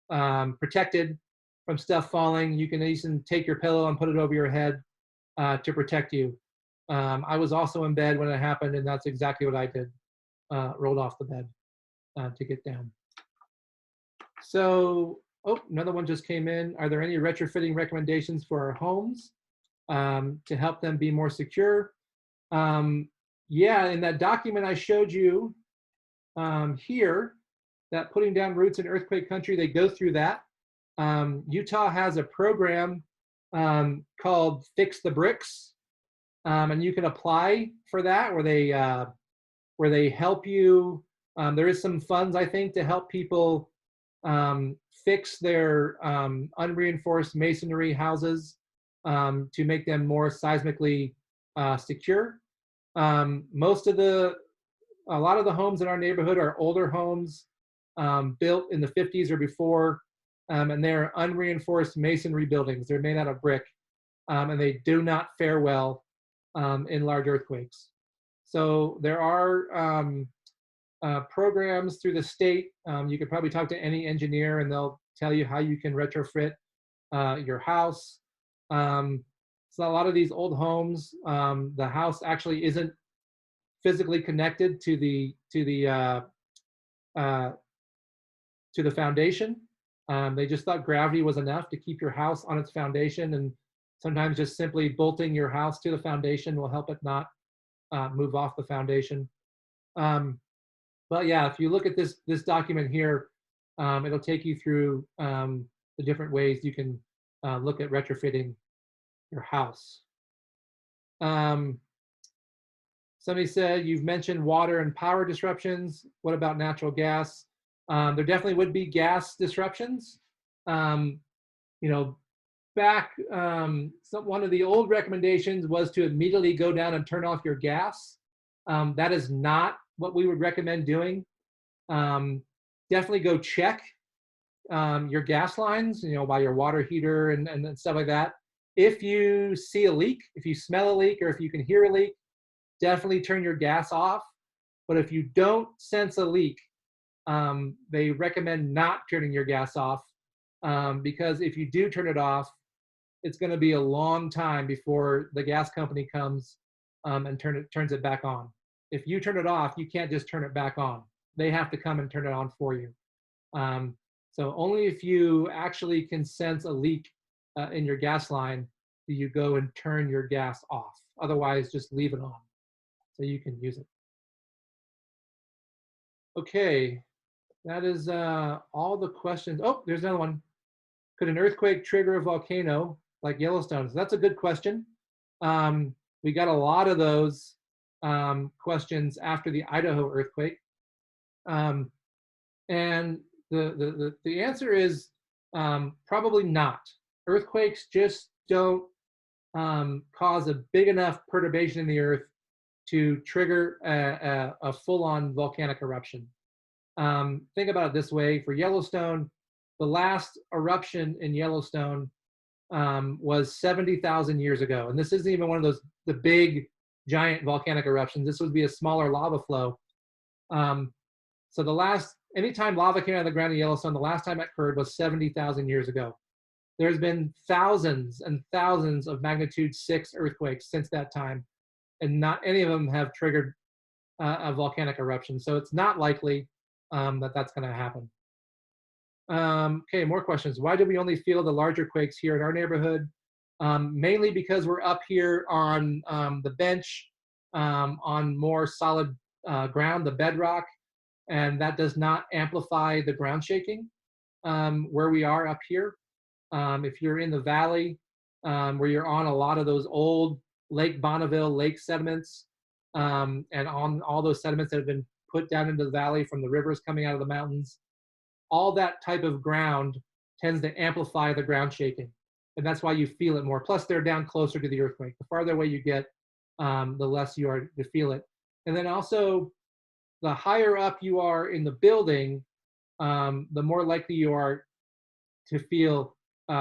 protected from stuff falling. You can even take your pillow and put it over your head to protect you. I was also in bed when it happened, and that's exactly what I did. Rolled off the bed to get down. So, oh, another one just came in. Are there any retrofitting recommendations for our homes to help them be more secure? Yeah, in that document I showed you here, that putting down roots in earthquake country, they go through that. Utah has a program called Fix the Bricks, and you can apply for that, where they help you. There is some funds, I think, to help people fix their unreinforced masonry houses to make them more seismically secure. A lot of the homes in our neighborhood are older homes built in the 50s or before, and they're unreinforced masonry buildings. They're made out of brick, and they do not fare well in large earthquakes. So there are programs through the state. You could probably talk to any engineer and they'll tell you how you can retrofit your house. So a lot of these old homes, the house actually isn't physically connected to the foundation. They just thought gravity was enough to keep your house on its foundation, and sometimes just simply bolting your house to the foundation will help it not move off the foundation. But yeah, if you look at this document here, it'll take you through the different ways you can look at retrofitting your house. Somebody said, you've mentioned water and power disruptions. What about natural gas? There definitely would be gas disruptions. You know, back, one of the old recommendations was to immediately go down and turn off your gas. That is not what we would recommend doing. Definitely go check your gas lines, you know, by your water heater and stuff like that. If you see a leak, if you smell a leak, or if you can hear a leak, definitely turn your gas off. But if you don't sense a leak, they recommend not turning your gas off, because if you do turn it off, it's going to be a long time before the gas company comes and turns it back on. If you turn it off, you can't just turn it back on. They have to come and turn it on for you. So only if you actually can sense a leak in your gas line do you go and turn your gas off. Otherwise, just leave it on so you can use it. Okay, that is all the questions. Oh, there's another one. Could an earthquake trigger a volcano like Yellowstone? So that's a good question. We got a lot of those questions after the Idaho earthquake. And the answer is probably not. Earthquakes just don't cause a big enough perturbation in the earth to trigger a full-on volcanic eruption. Think about it this way. For Yellowstone, the last eruption in Yellowstone was 70,000 years ago. And this isn't even one of the big, giant volcanic eruptions. This would be a smaller lava flow. So anytime lava came out of the ground in Yellowstone, the last time it occurred was 70,000 years ago. There's been thousands and thousands of magnitude 6 earthquakes since that time, and not any of them have triggered a volcanic eruption. So it's not likely that that's going to happen. Okay, more questions. Why do we only feel the larger quakes here in our neighborhood? Mainly because we're up here on the bench, on more solid ground, the bedrock, and that does not amplify the ground shaking where we are up here. If you're in the valley, where you're on a lot of those old Lake Bonneville lake sediments, and on all those sediments that have been put down into the valley from the rivers coming out of the mountains, all that type of ground tends to amplify the ground shaking. And that's why you feel it more. Plus, they're down closer to the earthquake. The farther away you get, the less you are to feel it. And then also, the higher up you are in the building, the more likely you are to feel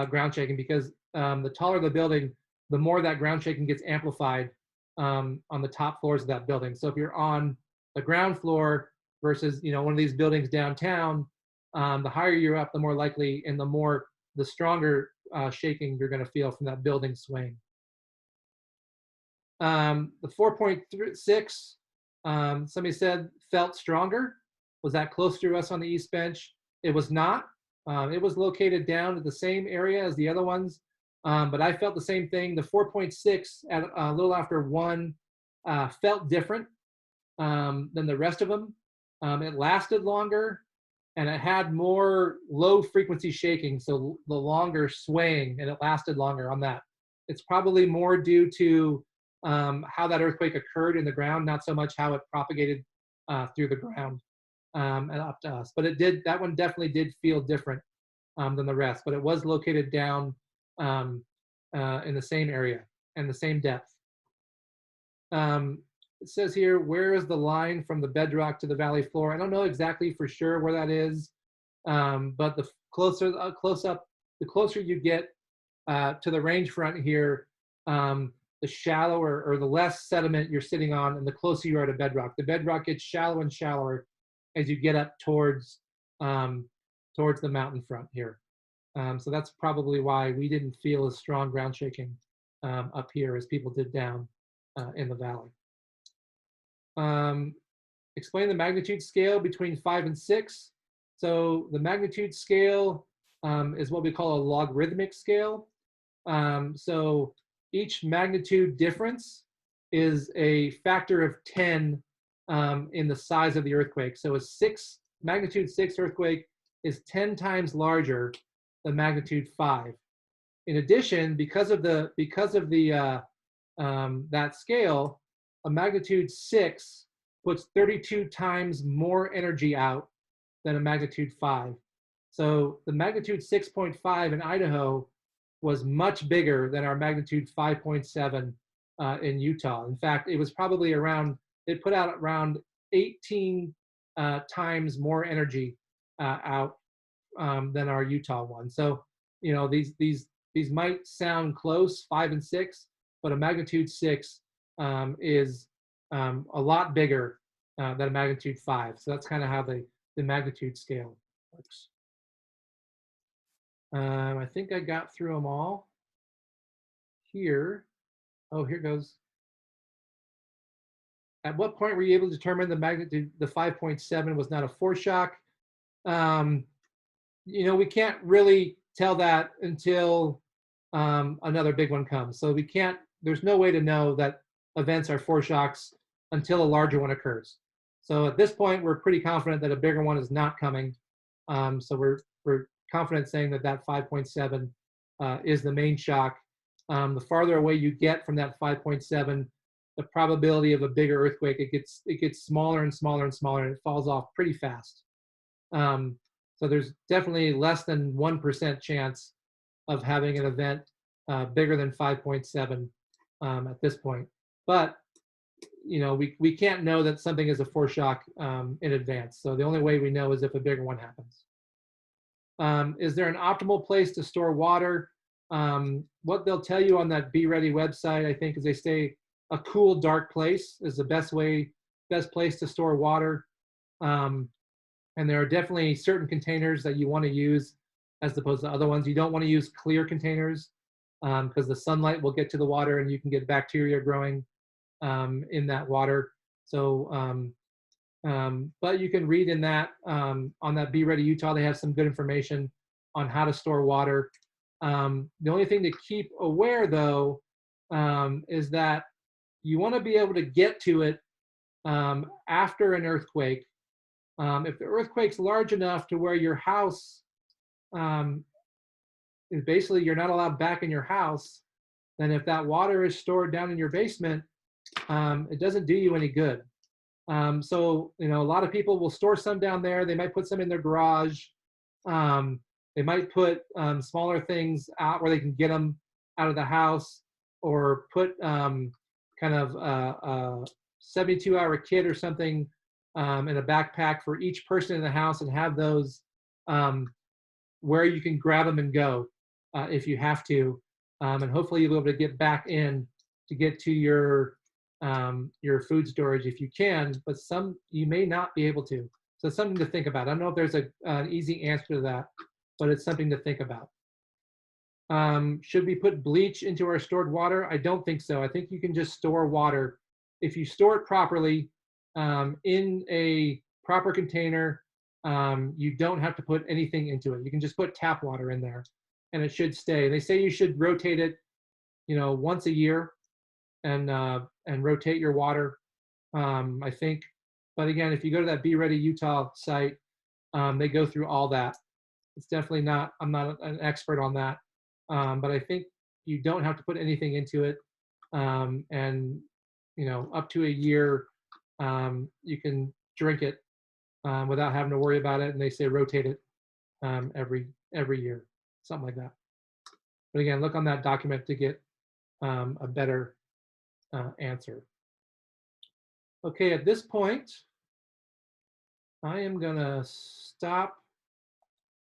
ground shaking, because the taller the building, the more that ground shaking gets amplified on the top floors of that building. So if you're on the ground floor versus one of these buildings downtown, the higher you're up, the more likely and the stronger shaking you're going to feel from that building swaying. The 4.6, somebody said felt stronger. Was that close to us on the East Bench? It was not. It was located down at the same area as the other ones, but I felt the same thing. The 4.6 at a little after 1 felt different than the rest of them. It lasted longer. and it had more low frequency shaking, so the longer swaying, and it lasted longer on that. It's probably more due to how that earthquake occurred in the ground, not so much how it propagated through the ground and up to us. But that one definitely did feel different than the rest, but it was located down in the same area and the same depth. It says here, where is the line from the bedrock to the valley floor? I don't know exactly for sure where that is, but the closer the closer you get to the range front here, the shallower or the less sediment you're sitting on, and the closer you are to bedrock. The bedrock gets shallower and shallower as you get up towards the mountain front here. So that's probably why we didn't feel as strong ground shaking up here as people did down in the valley. Explain the magnitude scale between 5 and 6. So the magnitude scale is what we call a logarithmic scale. So each magnitude difference is a factor of 10 in the size of the earthquake. So a magnitude 6 earthquake is 10 times larger than magnitude 5. In addition, because of that scale, a magnitude 6 puts 32 times more energy out than a magnitude 5. So the magnitude 6.5 in Idaho was much bigger than our magnitude 5.7 in Utah. In fact, it was probably it put out around 18 times more energy out than our Utah one. So, you know, these might sound close, 5 and 6, but a magnitude 6 is a lot bigger than a magnitude 5. So that's kind of how the magnitude scale works. I think I got through them all. Here, oh, here goes. At what point were you able to determine the magnitude, the 5.7 was not a foreshock? You know, we can't really tell that until another big one comes. So there's no way to know that events are foreshocks until a larger one occurs. So at this point, we're pretty confident that a bigger one is not coming. So we're confident saying that 5.7 is the main shock. The farther away you get from that 5.7, the probability of a bigger earthquake, it gets smaller and smaller and smaller, and it falls off pretty fast. So there's definitely less than 1% chance of having an event bigger than 5.7 at this point. But you know, we can't know that something is a foreshock in advance. So the only way we know is if a bigger one happens. Is there an optimal place to store water? What they'll tell you on that Be Ready website, I think, is they say a cool, dark place is the best place to store water. And there are definitely certain containers that you want to use as opposed to other ones. You don't want to use clear containers because the sunlight will get to the water and you can get bacteria growing in that water. So, but you can read in that, on that Be Ready Utah, they have some good information on how to store water. The only thing to keep aware though, is that you want to be able to get to it after an earthquake. If the earthquake's large enough to where your house is basically you're not allowed back in your house, then if that water is stored down in your basement, it doesn't do you any good. So, you know, a lot of people will store some down there. They might put some in their garage. They might put smaller things out where they can get them out of the house, or put kind of a 72-hour kit or something in a backpack for each person in the house, and have those where you can grab them and go if you have to. And hopefully you'll be able to get back in to get to your food storage if you can, but some you may not be able to. So it's something to think about. I don't know if there's an easy answer to that, but it's something to think about. Should we put bleach into our stored water? I don't think so. I think you can just store water. If you store it properly in a proper container, you don't have to put anything into it. You can just put tap water in there and it should stay. They say you should rotate it, you know, once a year and rotate your water, I think. But again, if you go to that Be Ready Utah site, They go through all that. It's definitely not, I'm not an expert on that. But I think you don't have to put anything into it. And, you know, up to a year, you can drink it without having to worry about it. And they say rotate it every year, something like that. But again, look on that document to get a better answer. Okay, at this point, I am gonna stop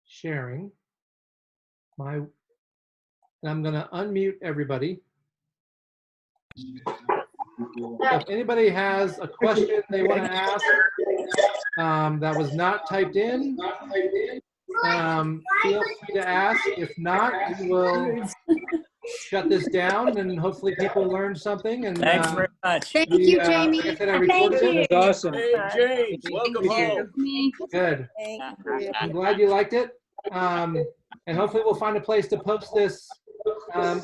sharing and I'm gonna unmute everybody. If anybody has a question they want to ask that was not typed in, feel free to ask. If not, we will shut this down and hopefully people learned something. And Thanks very much. Thank you, Jamie. Like I said, I recorded it. It was awesome. Hey, James, welcome home. Good. I'm glad you liked it. And hopefully we'll find a place to post this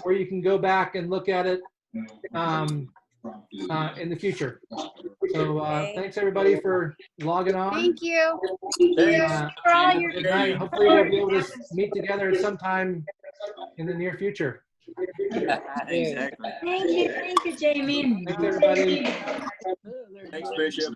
where you can go back and look at it in the future. So thanks everybody for logging on. Thank you. Thanks. For all your Good night. Hopefully we'll be able to meet together sometime in the near future. Exactly. Thank you, Jamie. Thanks everybody. Thanks, Bishop.